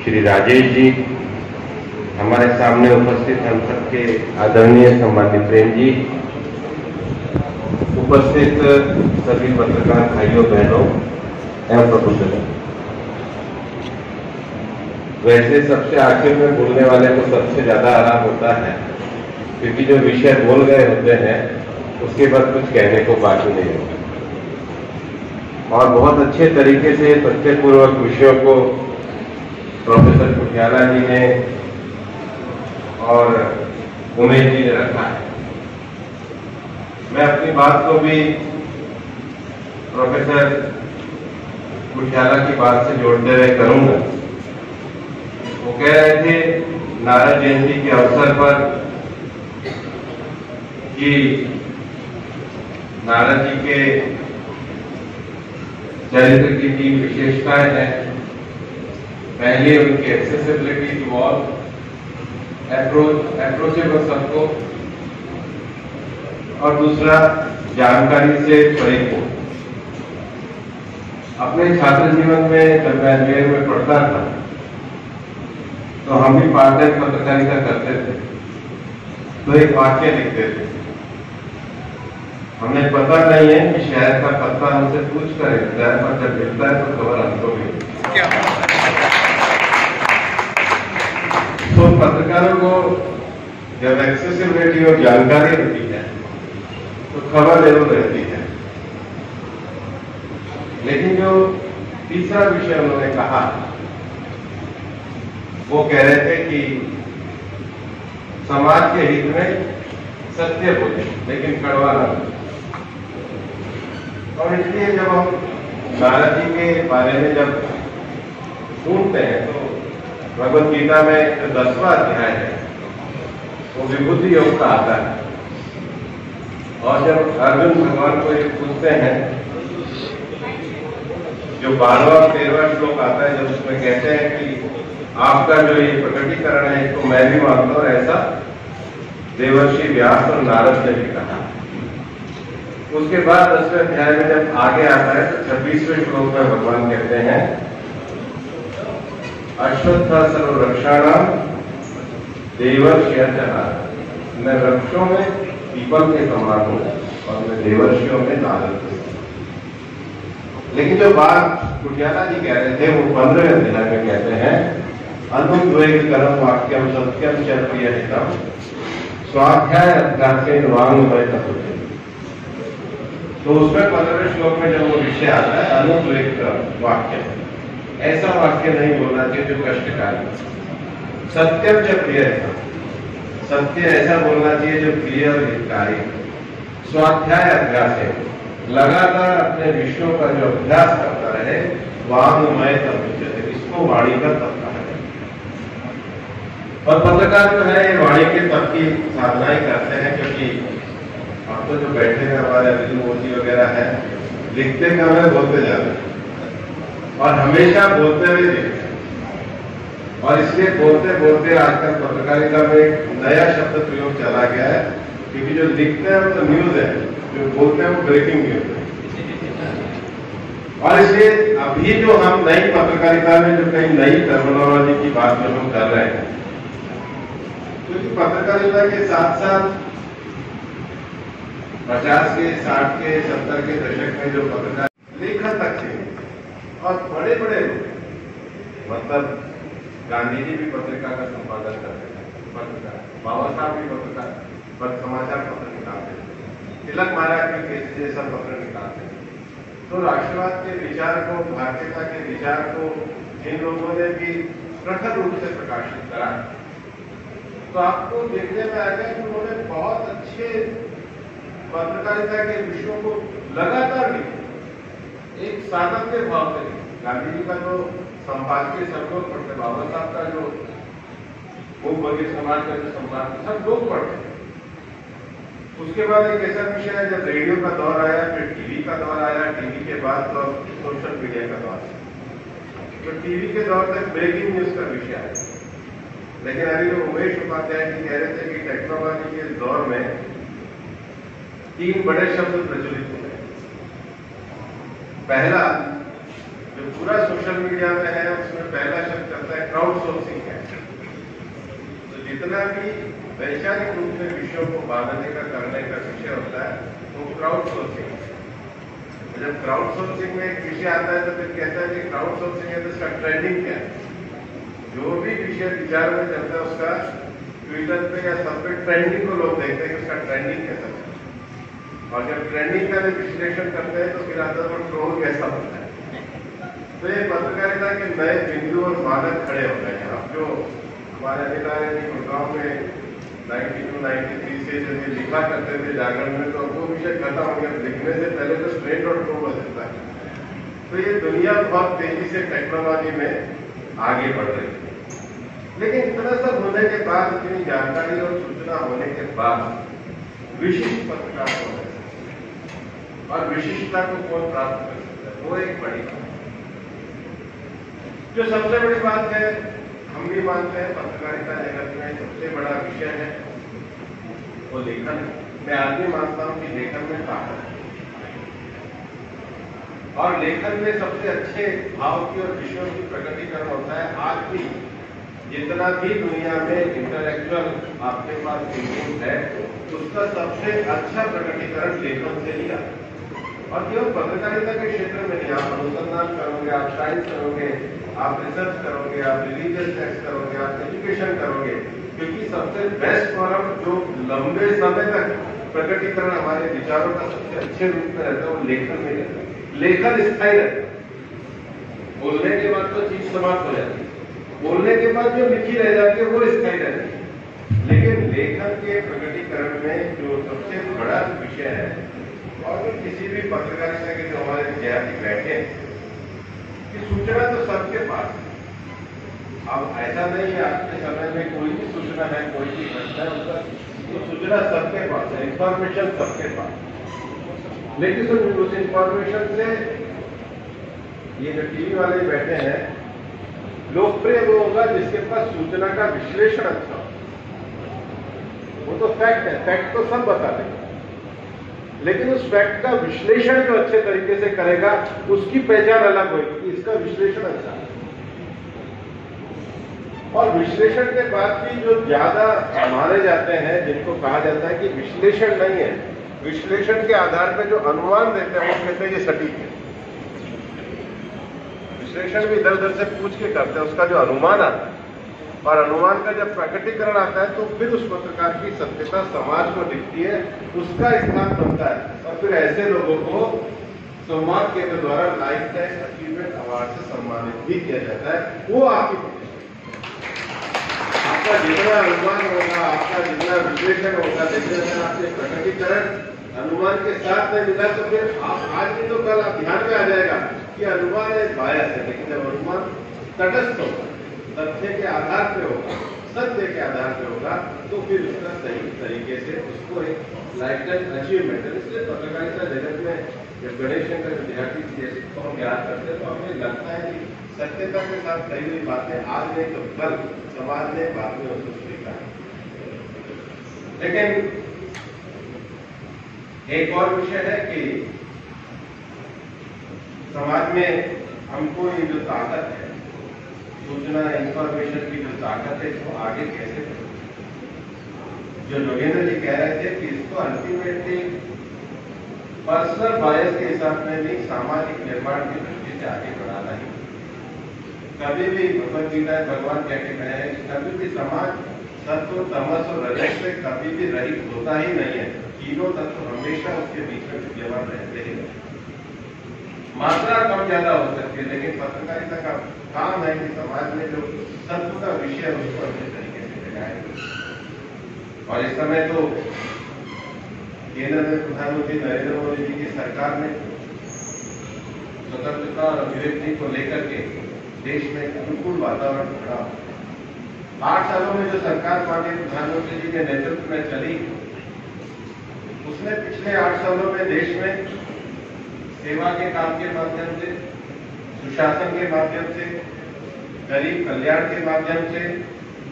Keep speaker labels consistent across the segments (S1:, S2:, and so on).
S1: श्री राजेश जी, हमारे सामने उपस्थित हम सबके आदरणीय सम्मानित प्रेम जी, उपस्थित सभी पत्रकार भाइयों बहनों एवं प्रबुद्धजन। वैसे सबसे आखिर में बोलने वाले को सबसे ज्यादा आराम होता है, क्योंकि जो विषय बोल गए होते हैं उसके बाद कुछ कहने को बाकी नहीं होता और बहुत अच्छे तरीके से तथ्यपूर्वक विषयों को प्रोफेसर कुटियाला जी ने और उमेश जी ने रखा है। मैं अपनी बात को भी प्रोफेसर कुटियाला की बात से जोड़ते हुए करूंगा। वो कह रहे थे नारद जयंती के अवसर पर कि नारद जी के चरित्र की 3 विशेषताएं हैं। पहली उनकी एक्सेसिबिलिटी टू ऑल, अप्रोचेबल सबको, और दूसरा जानकारी से परिपूर्ण। अपने छात्र जीवन में जब मैं अजमेर में पढ़ता था तो हम भी पार्ट टाइम पत्रकारिता करते थे, तो एक वाक्य लिखते थे। हमें पता नहीं है कि शहर का पत्ता हमसे पूछ कर इंतजार पर जब मिलता है तो खबर हमको मिलती है। तो पत्रकारों को जब एक्सेसिबिलिटी और जानकारी होती है तो खबर जरूर रहती है। लेकिन जो तीसरा विषय उन्होंने कहा, वो कह रहे थे कि समाज के हित में सत्य बोले लेकिन कड़वा ना बोले। और इसलिए जब हम नारद जी के बारे में जब सुनते हैं तो भगवद गीता में जो 10वां अध्याय है वो विभूति योग का आता है। और जब अर्जुन भगवान को ये पूछते हैं, जो 12वां 13वां श्लोक आता है, जब उसमें कहते हैं कि आपका जो ये प्रकटीकरण है इसको मैं भी मानता हूं, ऐसा देवर्षि व्यास और नारद ने भी कहा। उसके बाद 10वें अध्याय में जब आगे आता है तो 26वें श्लोक में भगवान कहते हैं, अश्वत्थ सर्ववृक्षाणां देवर्षियः, मैं वृक्षों में पीपल के समान हूं और मैं देवर्षियों में नारद हूं। लेकिन जो बात कुटियाला जी कह रहे थे वो 15वें अध्याय में कहते हैं, अनुद्वैतकरं वाक्यं सत्यं च प्रियहितम् स्वाध्याय अभ्यासेन वाङ्मय तपते। तो उसमें 15वें श्लोक में जब वो विषय आता है अनुद्वैतकरं वाक्य, ऐसा वाक्य नहीं बोलना चाहिए जो कष्टकारी। सत्यम च प्रियहितम्, सत्य ऐसा बोलना चाहिए जो प्रिय और हितकारी। स्वाध्याय अभ्यास है, लगातार अपने विषयों का जो अभ्यास करता रहे, वाङ्मय तपते, इसको वाणी का तप कहा है। और पत्रकार जो है ये वाणी के तप की साधना ही करते हैं, क्योंकि अब तो जो बैठे हैं हमारे अनिल मोदी वगैरह है, लिखते कम है बोलते जाते हैं और हमेशा बोलते हुए लिखते हैं। और इसलिए बोलते बोलते आजकल पत्रकारिता में एक नया शब्द प्रयोग चला गया है, क्योंकि जो लिखते हैं वो तो न्यूज है, जो बोलते हैं वो ब्रेकिंग न्यूज है। और इसलिए अभी जो हम नई पत्रकारिता में जो कई नई टर्मिनोलॉजी की बात जो हम कर रहे हैं, क्योंकि पत्रकारिता के साथ साथ 50 के 60 के 70 के दशक में जो पत्रकार लेखन तक थे और बड़े बड़े लोग, मतलब गांधी जी भी पत्रिका का संपादन करते थे, पत्रकार बाबा साहब भी पत्रकार समाचार पत्र निकालते थे, तिलक महाराज भी जैसा पत्र निकालते थे। तो राष्ट्रवाद के विचार को, भारतीयता के विचार को जिन लोगों ने भी प्रखर रूप से प्रकाशित करा, तो आपको देखने में आएगा कि उन्होंने बहुत अच्छे पत्रकारिता के विषयों को लगातार लिखे, एक सातत्य भाव से लिखे। गांधी जी का जो संपादकीय सब लोग पढ़ते, बाबा साहब का जो मूक बधिर समाज का जो संपादकीय सब लोग पढ़ते। उसके बाद एक ऐसा विषय है जब रेडियो का दौर आया, फिर टीवी का दौर आया, टीवी के बाद तो सोशल मीडिया का दौर आया। तो टीवी के दौर तक ब्रेकिंग न्यूज का विषय है। लेकिन अभी जो उमेश उपाध्याय जी कह रहे थे कि टेक्नोलॉजी के दौर में 3 बड़े शब्द प्रचलित हो गए। पहला जो जो पूरा सोशल मीडिया में है उसमें पहला शब्द करता है क्राउड सोर्सिंग है। तो जितना भी वैचारिक रूप में विषयों को बांधने का करने का विषय होता है वो क्राउड सोर्सिंग है। जब क्राउड सोर्सिंग में एक विषय आता है तो फिर कहता है कि क्राउड सोर्सिंग है तो उसका ट्रेंडिंग क्या है। जो भी विषय विचार में चलता है उसका ट्विटर पे या सब पे ट्रेंडिंग को लोग देखते हैं कि उसका ट्रेंडिंग कैसा है, और जब ट्रेंडिंग का विश्लेषण करते हैं तो फिर आता है वो ट्रोल कैसा होता है। तो ये पत्रकारिता के नए बिंदु और मानक खड़े हो गए हैं। अब जो हमारे अधिकारी जी गुड़गांव में 92-93 से जब लिखा करते थे जागरण में, तो वो विषय खत्म हो गया। लिखने से पहले तो स्ट्रेट और ट्रू हो जाता है। तो ये दुनिया बहुत तेजी से टेक्नोलॉजी में आगे बढ़ रही है। लेकिन इतना सब होने के बाद, इतनी जानकारी और सूचना होने के बाद विशिष्ट पत्रकार कौन है और विशिष्टता को कौन प्राप्त कर सकता है, वो एक बड़ी बात है। जो सबसे बड़ी बात है, हम भी मानते हैं पत्रकारिता जगत में सबसे बड़ा विषय है वो लेखन है। मैं आज भी मानता हूं कि लेखन में ताकत है, और लेखन में सबसे अच्छे भाव की और विषयों की प्रकटीकरण होता है। आज भी जितना भी दुनिया में इंटेलेक्चुअल आपके पास थिंकिंग है, उसका सबसे अच्छा प्रकटीकरण लेखन से ही आता है। और केवल पत्रकारिता के क्षेत्र में नहीं, आप अनुसंधान करोगे, आप साइंस करोगे, आप रिसर्च करोगे, आप रिलीजियस टेक्स्ट करोगे, आप एजुकेशन करोगे, क्योंकि सबसे बेस्ट फॉरम जो लंबे समय तक प्रकटीकरण हमारे विचारों का सबसे अच्छे रूप में रहता है वो लेखन में रहता है। लेखन स्थायी रहता है। बोलने के बाद तो चीज समाप्त हो जाती है, बोलने के बाद जो लिखी रह जाती है वो स्थायी रहती है। लेकिन लेखन के प्रकटीकरण में जो सबसे बड़ा विषय है, और किसी भी पत्रकारिता के जो हमारे विद्यार्थी बैठे कि सूचना तो सबके पास है। अब ऐसा नहीं है आज के समय में कोई भी सूचना है, कोई भी घटना है, उसका तो सूचना सबके पास है, इंफॉर्मेशन सबके पास। लेकिन उस इंफॉर्मेशन से ये जो टीवी वाले बैठे हैं, लोकप्रिय वो होगा जिसके पास सूचना का विश्लेषण अच्छा हो। वो तो फैक्ट है, फैक्ट तो सब बता देंगे, लेकिन उस फैक्ट का विश्लेषण जो अच्छे तरीके से करेगा उसकी पहचान अलग होगी कि इसका विश्लेषण अच्छा है। और विश्लेषण के बाद भी जो ज्यादा माने जाते हैं, जिनको कहा जाता है कि विश्लेषण नहीं है, विश्लेषण के आधार पर जो अनुमान देते हैं वो कहते हैं ये सटीक है। विश्लेषण भी इधर उधर से पूछ के करते हैं, उसका जो अनुमान आता है, और अनुमान का जब प्रकटीकरण आता है तो फिर उस पत्रकार की सत्यता समाज को दिखती है, उसका स्थान बनता है, और फिर ऐसे लोगों को संवाद केंद्र द्वारा लाइफ टाइम अचीवमेंट अवार्ड से सम्मानित भी किया जाता है। वो आपकी आपका जितना अनुमान होगा, आपका जितना विश्लेषण होगा, जैसे आपके प्रकटीकरण अनुमान के साथ में मिला तो फिर आप आज भी तो कल आप ध्यान में आ जाएगा कि अनुमान एक बायस है। लेकिन जब अनुमान तटस्थ होगा, तथ्य के आधार पे होगा, सत्य के आधार पे होगा, तो फिर उसका सही तरीके से उसको एक लाइफ टाइम अचीवमेंट है। इसलिए पत्रकारिता जगत में जब गणेश शंकर विद्यार्थी जैसे को हम याद करते हैं तो हमें लगता है कि सत्यता के साथ कही हुई बातें आज नहीं तो कल समाज ने बाद में उसको स्वीकार। लेकिन एक और विषय है कि समाज में हमको ये जो ताकत है, सूचना इंफॉर्मेशन की जो ताकत है, इसको आगे कैसे करें। जो योगेंद्र जी कह रहे थे कि इसको अल्टीमेटली पर्सनल बायस के हिसाब में नहीं, सामाजिक निर्माण की दृष्टि से आगे बढ़ाना ही। कभी भी भगवद गीता भगवान कहते हैं कि कभी भी समाज सत्व, तमस और रजस से कभी भी रहित होता ही नहीं है। तीनों तत्व हमेशा उसके बीच में विद्यमान रहते ही हैं। मात्रा कम ज्यादा हो सकती है, लेकिन पत्रकारिता का काम है कि समाज में जो सत्व का विषय है उसको अच्छे तरीके से जगाए। और इस समय तो केंद्र में प्रधानमंत्री नरेंद्र मोदी जी की सरकार ने स्वतंत्रता और अभिव्यक्ति को लेकर के देश में एक अनुकूल वातावरण खड़ा। 8 सालों में जो सरकार माननीय प्रधानमंत्री जी के नेतृत्व में चली, उसने पिछले 8 सालों में देश में सेवा के काम के माध्यम से, सुशासन के माध्यम से, गरीब कल्याण के माध्यम से,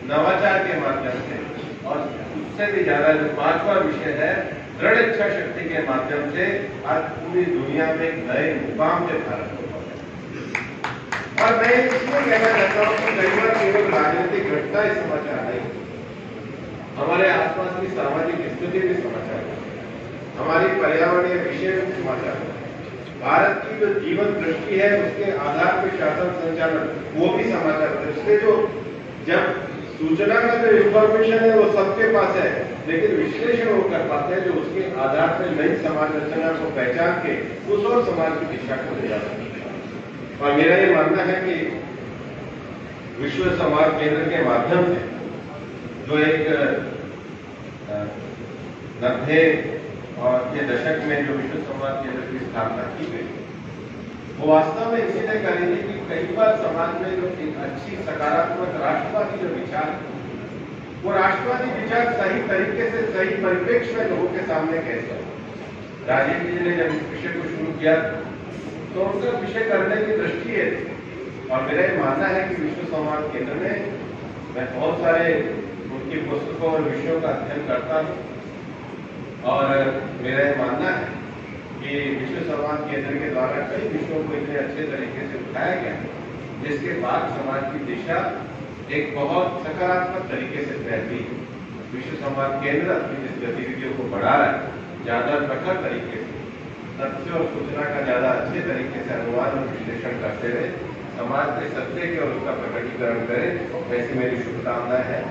S1: नवाचार के माध्यम से, और उससे भी ज्यादा जो 5वां विषय है दृढ़ इच्छा शक्ति के माध्यम से आज पूरी दुनिया में एक नए मुकाम पे भारत को पहुंचा। और मैं इसलिए कहना चाहता हूँ कि कई बार केवल राजनीतिक घटना ही समाचार नहीं, हमारे आसपास की सामाजिक स्थिति भी समाचार है, हमारी पर्यावरणीय विषय भी समाचार है, भारत की जो जीवन दृष्टि है उसके आधार पर शासन संचालन वो भी समाचार है। इसलिए जो जब सूचना का जो इंफॉर्मेशन है वो सबके पास है, लेकिन विश्लेषण वो कर पाते हैं जो उसके आधार पर नई समाज रचना को पहचान के उस और समाज की दिशा को ले जा सकते हैं। और मेरा ये मानना है कि विश्व संवाद केंद्र के माध्यम से जो एक 90 और के दशक में जो विश्व संवाद केंद्र की स्थापना की गई, वो वास्तव में इसीलिए करेंगे कि कई बार समाज में जो एक अच्छी सकारात्मक राष्ट्रवादी जो विचार है, वो राष्ट्रवादी विचार सही तरीके से सही परिप्रेक्ष्य में लोगों के सामने कैसे हो। राजीव जी ने जब इस विषय को शुरू किया तो उनका विषय करने की दृष्टि है, और मेरा ये मानना है कि विश्व संवाद केंद्र में मैं बहुत सारे उनकी पुस्तकों और विषयों का अध्ययन करता हूँ, और मेरा ये मानना है कि विश्व संवाद केंद्र के द्वारा कई विषयों को इतने अच्छे तरीके से उठाया गया जिसके बाद समाज की दिशा एक बहुत सकारात्मक तरीके से तय हुई। विश्व संवाद केंद्र अपनी जिस गतिविधियों को बढ़ा रहा है, ज्यादा प्रखर तरीके से तथ्य और सूचना का ज्यादा अच्छे तरीके से अनुवाद और विश्लेषण करते हुए समाज के सत्य के और उसका प्रकटीकरण करें, ऐसी मेरी शुभकामनाएं है।